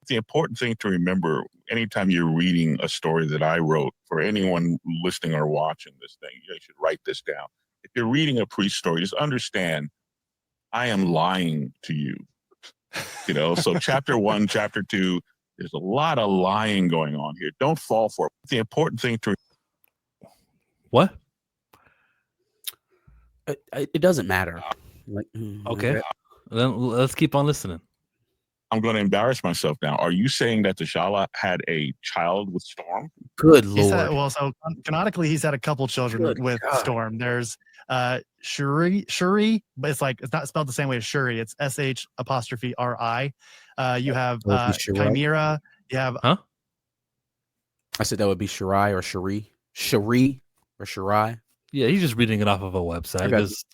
The important thing to remember anytime you're reading a story that I wrote, for anyone listening or watching this thing, you should write this down. If you're reading a priest story, just understand I am lying to you. So chapter 1, chapter 2, there's a lot of lying going on here. Don't fall for it. The important thing to what? It doesn't matter. Okay, then let's keep on listening. I'm going to embarrass myself now. Are you saying that T'Challa had a child with Storm? Good Lord. Well, so canonically, he's had a couple children with Storm. There's Shuri, but it's not spelled the same way as Shuri. It's SH''RI. You have Chimera. You have. Huh? I said that would be Shuri or Shuri. Shuri or Shuri. Yeah, he's just reading it off of a website. Because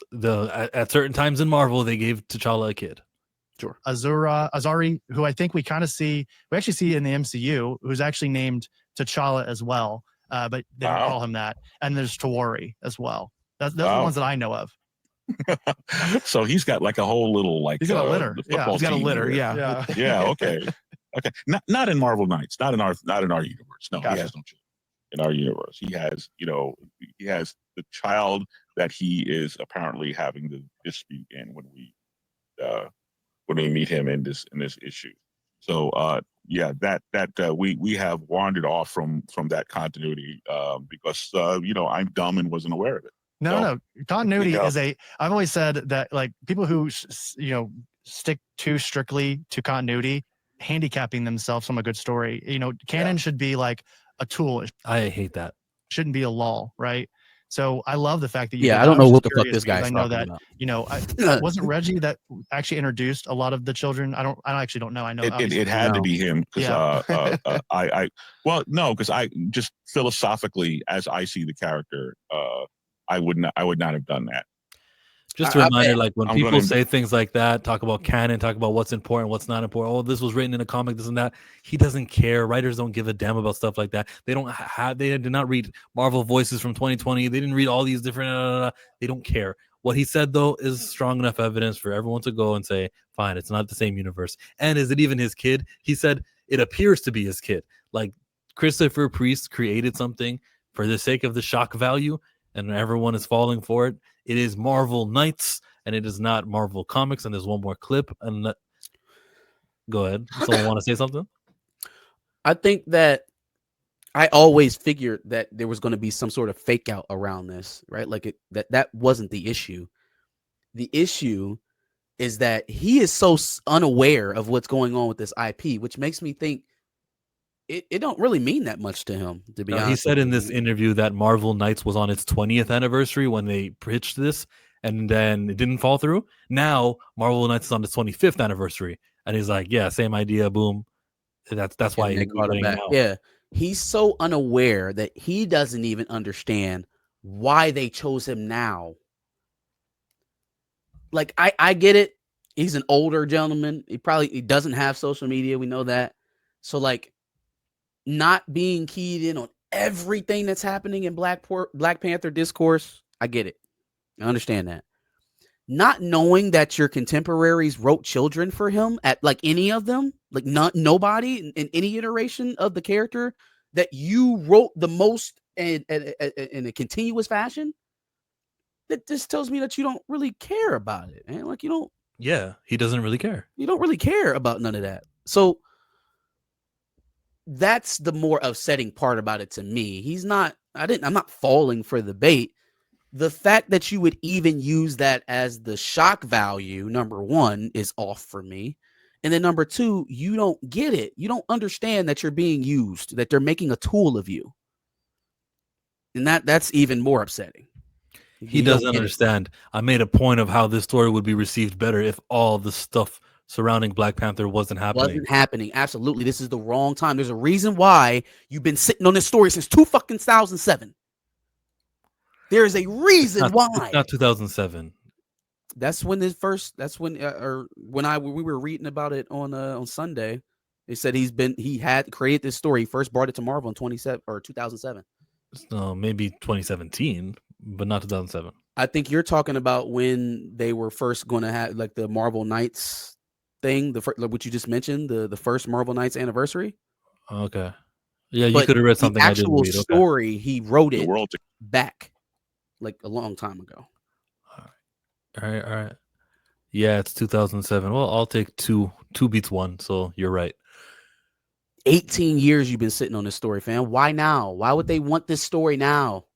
at certain times in Marvel, they gave T'Challa a kid. Sure. Azari, who I think we actually see in the MCU, who's actually named T'Challa as well, but they don't call him that. And there's Tawari as well. Those are the ones that I know of. So he's got like a whole little he's got a litter. Yeah, he's got a litter. Yeah. Yeah. Okay. Okay. Not in Marvel Knights. Not in our universe. No, gotcha. He has no children in our universe. He has he has the child that he is apparently having the dispute in when we meet him in this issue. So we have wandered off from that continuity because I'm dumb and wasn't aware of it. No. Continuity is I've always said that like people who stick too strictly to continuity, handicapping themselves from a good story. Canon should be like a tool. I hate that. Shouldn't be a law, right? So I love the fact that I don't know what the fuck this guy is. I know that about. Wasn't Reggie that actually introduced a lot of the children. I actually don't know. I know it had to be him because because I just philosophically, as I see the character, I would not have done that. Just a reminder, like when people say things like that, talk about canon, talk about what's important, what's not important. Oh, this was written in a comic, this and that. He doesn't care. Writers don't give a damn about stuff like that. They did not read Marvel Voices from 2020. They didn't read all these different. They don't care. What he said though is strong enough evidence for everyone to go and say, fine, it's not the same universe. And is it even his kid? He said it appears to be his kid. Like Christopher Priest created something for the sake of the shock value, and everyone is falling for it. It is Marvel Knights, and it is not Marvel Comics. And there's one more clip. And go ahead. Someone want to say something? I think that I always figured that there was going to be some sort of fake out around this, right? Like that wasn't the issue. The issue is that he is so unaware of what's going on with this IP, which makes me think it don't really mean that much to him, to be honest. He said in this interview that Marvel Knights was on its 20th anniversary when they pitched this, and then it didn't fall through. Now Marvel Knights is on its 25th anniversary, and he's like, yeah, same idea, boom. That's why they caught him back. Yeah, he's so unaware that he doesn't even understand why they chose him now. Like, I get it. He's an older gentleman. He doesn't have social media. We know that. So like, not being keyed in on everything that's happening in Black Panther discourse, I get it. I understand that. Not knowing that your contemporaries wrote children for him at like any of them, like nobody in any iteration of the character that you wrote the most in a continuous fashion, that just tells me that you don't really care about it. And like, you don't. Yeah, he doesn't really care. You don't really care about none of that. So that's the more upsetting part about it to me. I'm not falling for the bait. The fact that you would even use that as the shock value, number one, is off for me. And then number two, you don't get it. You don't understand that you're being used, that they're making a tool of you. And that's even more upsetting. He doesn't understand. I made a point of how this story would be received better if all the stuff surrounding Black Panther wasn't happening. Absolutely. This is the wrong time. There's a reason why you've been sitting on this story since 2007. There is a reason why. It's not 2007. That's when we were reading about it on Sunday. They said he had created this story. He first brought it to Marvel in 2007. No, maybe 2017, but not 2007. I think you're talking about when they were first going to have like the Marvel Knights thing, what you just mentioned, the first Marvel Knights anniversary. Okay. Yeah, you But could have read something the I didn't actual read. Okay. story, he wrote The it world. back like a long time ago. All right. Yeah, it's 2007. Well, I'll take two beats one. So you're right. 18 years you've been sitting on this story, fam. Why now? Why would they want this story now?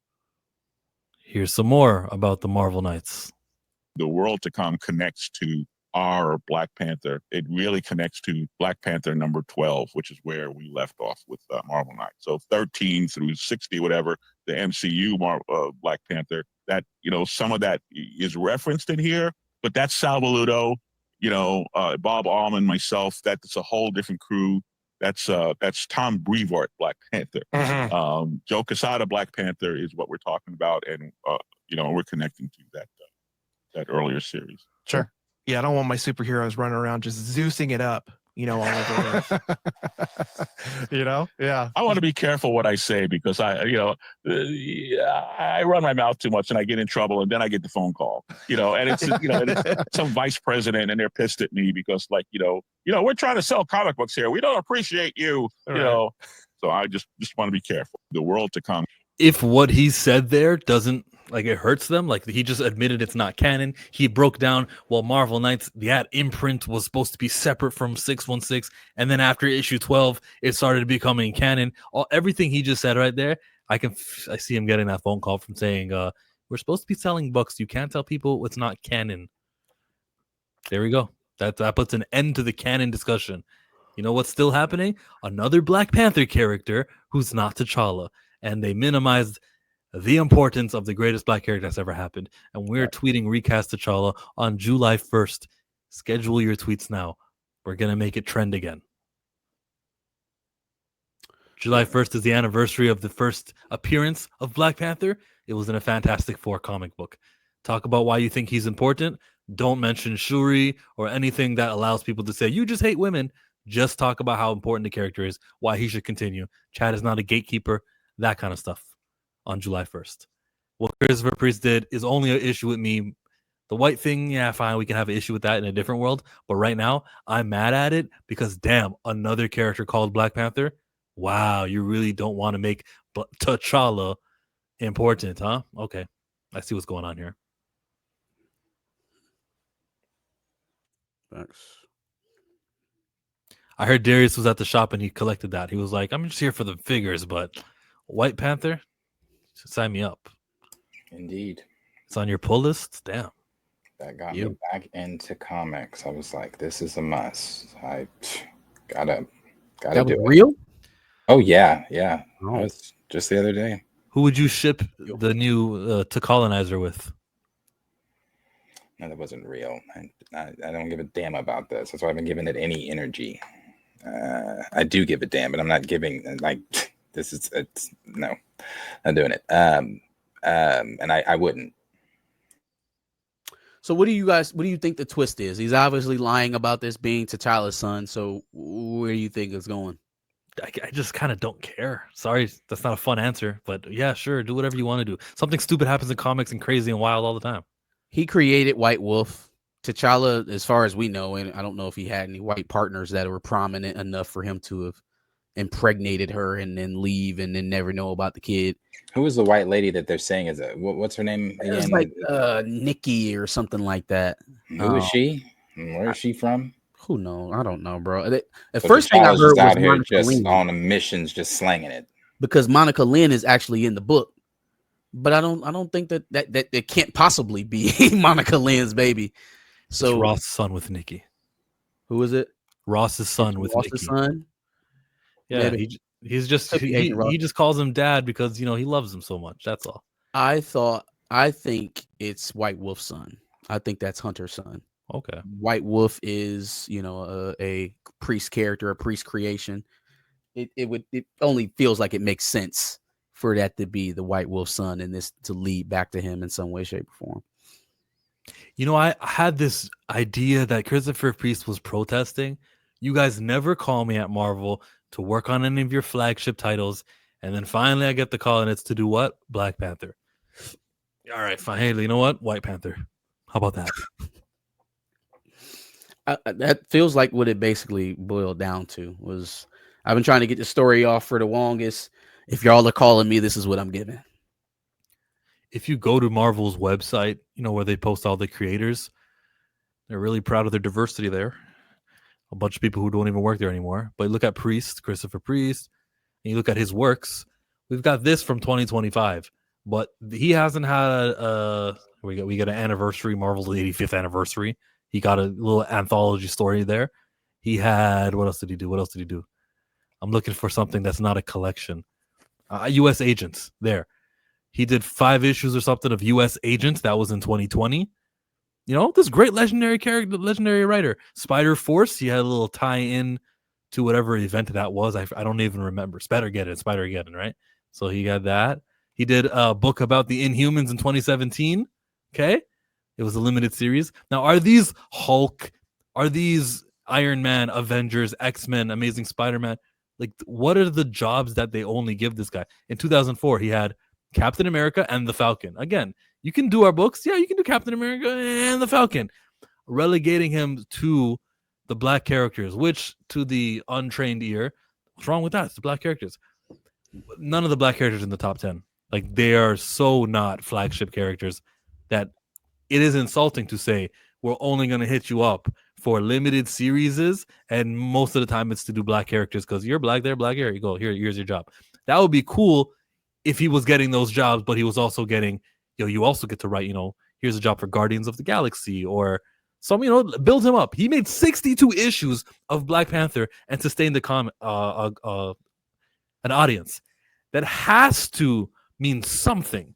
Here's some more about the Marvel Knights. The world to come connects to our Black Panther. It really connects to Black Panther number 12, which is where we left off with Marvel Knights. So 13 through 60, whatever, the MCU Black Panther, that, some of that is referenced in here, but that's Sal Bellotto, Bob Allman, myself, that's a whole different crew. That's Tom Brevoort, Black Panther. Mm-hmm. Joe Quesada, Black Panther is what we're talking about. And, we're connecting to that earlier series. Sure. Yeah, I don't want my superheroes running around just Zeusing it up, all over Earth. Yeah. I want to be careful what I say because I run my mouth too much and I get in trouble and then I get the phone call, and it's, it's some vice president and they're pissed at me because we're trying to sell comic books here. We don't appreciate you, So I just want to be careful. The world to come. If what he said there doesn't, it hurts them, he just admitted it's not canon. He broke down, Marvel Knights, the imprint was supposed to be separate from 616, and then after issue 12, it started becoming canon. Everything he just said right there, I see him getting that phone call from saying, we're supposed to be selling books. You can't tell people it's not canon. There we go. That puts an end to the canon discussion. You know what's still happening? Another Black Panther character who's not T'Challa. And they minimized the importance of the greatest Black character that's ever happened. And we're tweeting recast T'Challa on July 1st. Schedule your tweets now. We're going to make it trend again. July 1st is the anniversary of the first appearance of Black Panther. It was in a Fantastic Four comic book. Talk about why you think he's important. Don't mention Shuri or anything that allows people to say, you just hate women. Just talk about how important the character is, why he should continue. Chad is not a gatekeeper. That kind of stuff on July 1st. What Christopher Priest did is only an issue with me. The white thing, yeah, fine, we can have an issue with that in a different world. But right now, I'm mad at it because, damn, another character called Black Panther. Wow, you really don't want to make T'Challa important, huh? Okay, I see what's going on here. Thanks. I heard Darius was at the shop and he collected that. He was like, I'm just here for the figures, but White Panther, sign me up. Indeed. It's on your pull list? Damn. That got me back into comics. I was like, this is a must. I gotta that do was real? it. Oh, yeah. Yeah. Oh. That was just the other day. Who would you ship the new to colonizer with? No, that wasn't real. I don't give a damn about this. That's why I've been giving it any energy. I do give a damn, but I'm not giving no, not doing it. And I wouldn't. So what do you think the twist is? He's obviously lying about this being T'Challa's son. So where do you think it's going? I just kind of don't care. Sorry, that's not a fun answer, but yeah, sure, do whatever you want to do. Something stupid happens in comics and crazy and wild all the time. He created White Wolf. T'Challa, as far as we know, and I don't know if he had any white partners that were prominent enough for him to have impregnated her and then leave and then never know about the kid. Who is the white lady that they're saying is it? What's her name again? It's like Nikki or something like that. Who is she? And where is she from? Who knows? I don't know, bro. The so first thing I heard was out here Monica just Lynn, on missions, just slanging it. because Monica Lynn is actually in the book, but I don't think that it can't possibly be Monica Lynn's baby. So it's Ross's son with Nikki. Who is it? Ross's son with Ross's Nikki. Son. Yeah, he's just he just calls him dad because he loves him so much. That's all. I think it's White Wolf's son. I think that's Hunter's son. Okay. White Wolf is, a priest character, a priest creation. It only feels like it makes sense for that to be the White Wolf's son and this to lead back to him in some way, shape, or form. I had this idea that Christopher Priest was protesting. You guys never call me at Marvel to work on any of your flagship titles. And then finally I get the call and it's to do what? Black Panther. All right, fine. Hey, you know what? White Panther. How about that? That feels like what it basically boiled down to. Was I've been trying to get the story off for the longest. If y'all are calling me, this is what I'm giving. If you go to Marvel's website, where they post all the creators, they're really proud of their diversity there. A bunch of people who don't even work there anymore. But look at Christopher Priest, and you look at his works. We've got this from 2025, but he hasn't had we got an anniversary, Marvel's 85th anniversary. He got a little anthology story there. He had, what else did he do? I'm looking for something that's not a collection. U.S. Agents there. He did 5 issues or something of U.S. Agents. That was in 2020. This great legendary character, legendary writer. Spider-Force, he had a little tie-in to whatever event that was. I don't even remember. Spider-Geddon, right? So he got that. He did a book about the Inhumans in 2017. Okay. It was a limited series. Now, are these Hulk? Are these Iron Man, Avengers, X-Men, Amazing Spider-Man? Like, what are the jobs that they only give this guy? In 2004, he had Captain America and the Falcon. Again, you can do our books. Yeah, you can do Captain America and the Falcon. Relegating him to the black characters, which to the untrained ear, what's wrong with that? It's the black characters. None of the black characters in the top 10. Like, they are so not flagship characters that it is insulting to say we're only going to hit you up for limited series, and most of the time it's to do black characters because you're black, they're black. Here you go. Here's your job. That would be cool if he was getting those jobs, but he was also getting, you also get to write, here's a job for Guardians of the Galaxy or some, build him up. He made 62 issues of Black Panther and sustained an audience. That has to mean something.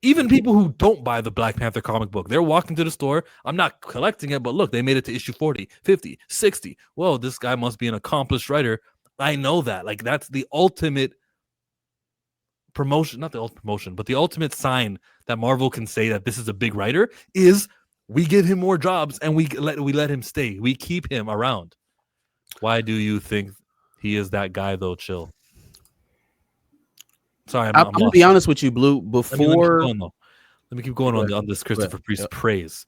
Even people who don't buy the Black Panther comic book, they're walking to the store. I'm not collecting it, but look, they made it to issue 40, 50, 60. Whoa, this guy must be an accomplished writer. I know that. Like, that's the ultimate promotion, not the ultimate promotion, but the ultimate sign that Marvel can say that this is a big writer is we give him more jobs and we let him stay. We keep him around. Why do you think he is that guy, though, Chill? Sorry, I'm going to be honest with you, Blue. Before let me keep going on this Christopher Priest praise.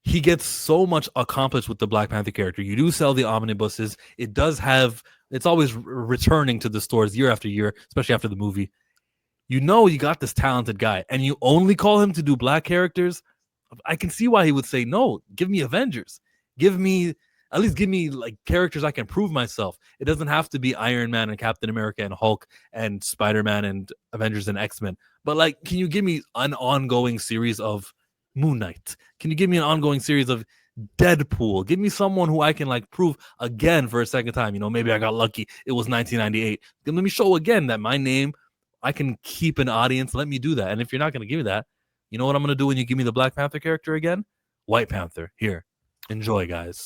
He gets so much accomplished with the Black Panther character. You do sell the omnibuses. It's always returning to the stores year after year, especially after the movie. You got this talented guy, and you only call him to do black characters. I can see why he would say, no, give me Avengers. Give me like characters I can prove myself. It doesn't have to be Iron Man and Captain America and Hulk and Spider-Man and Avengers and X-Men. But like, can you give me an ongoing series of Moon Knight? Can you give me an ongoing series of Deadpool? Give me someone who I can like prove again for a second time. Maybe I got lucky. It was 1998. Let me show again that my name, I can keep an audience. Let me do that. And if you're not going to give me that, you know what I'm going to do when you give me the Black Panther character again? White Panther. Here. Enjoy, guys.